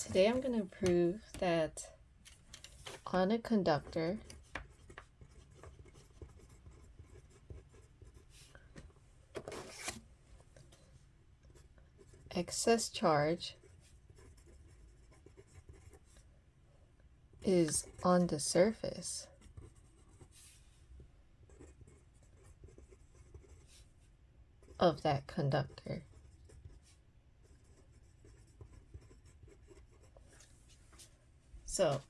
Today I'm going to prove that on a conductor, excess charge is on the surface of that conductor. So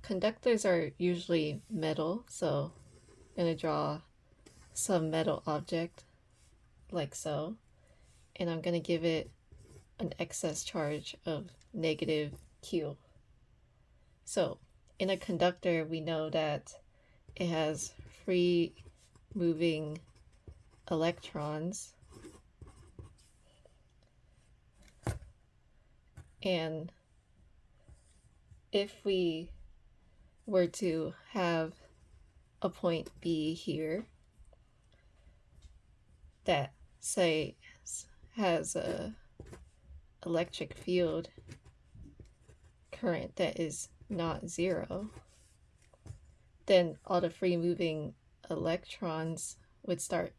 conductors are usually metal, so I'm going to draw some metal object like so, and I'm going to give it an excess charge of negative Q. So in a conductor, we know that it has free moving electrons, and if we were to have a point B here that, say, has a electric field current that is not zero, then all the free moving electrons would start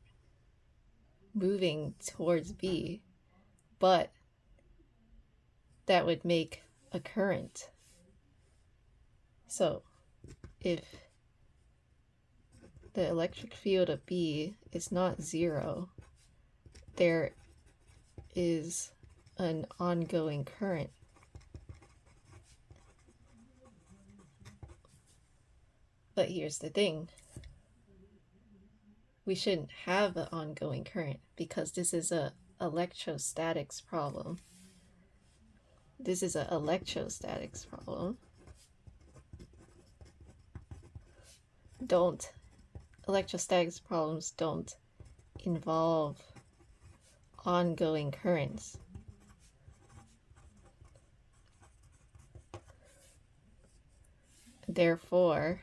moving towards B, but that would make a current. So if the electric field of B is not zero, there is an ongoing current. But here's the thing. We shouldn't have an ongoing current because this is a electrostatics problem. This is an electrostatics problem. Electrostatics problems don't involve ongoing currents. Therefore,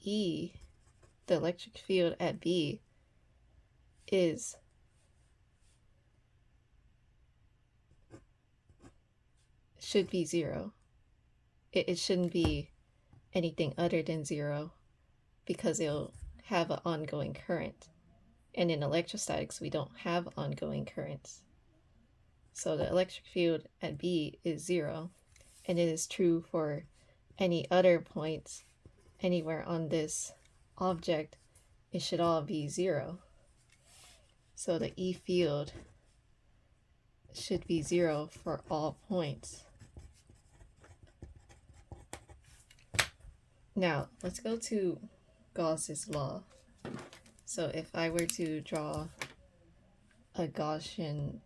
E, the electric field at B, should be zero. It shouldn't be anything other than zero because it'll have an ongoing current. And in electrostatics, we don't have ongoing currents. So the electric field at B is zero, and it is true for any other points anywhere on this object. It should all be zero. So the E field should be zero for all points. Now, let's go to Gauss's law. So if I were to draw a Gaussian's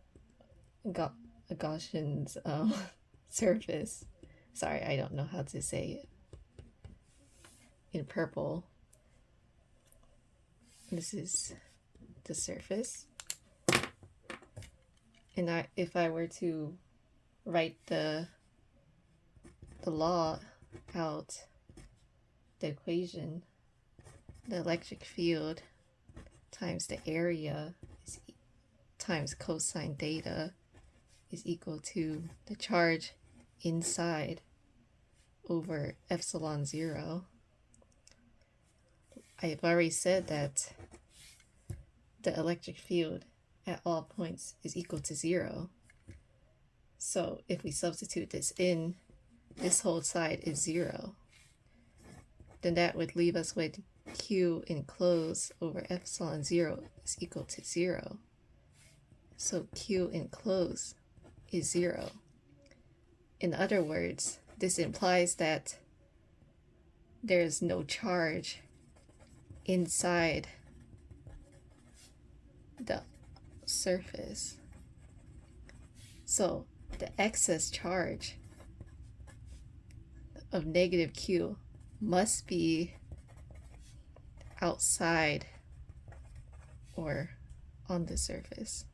surface, sorry, I don't know how to say it, in purple, this is the surface. And if I were to write the law out, the equation, the electric field times the area times cosine theta is equal to the charge inside over epsilon 0. I've already said that the electric field at all points is equal to 0. So if we substitute this in, this whole side is 0. Then that would leave us with Q enclosed over epsilon 0 is equal to 0. So Q enclosed is 0. In other words, this implies that there is no charge inside the surface. So the excess charge of negative Q must be outside or on the surface.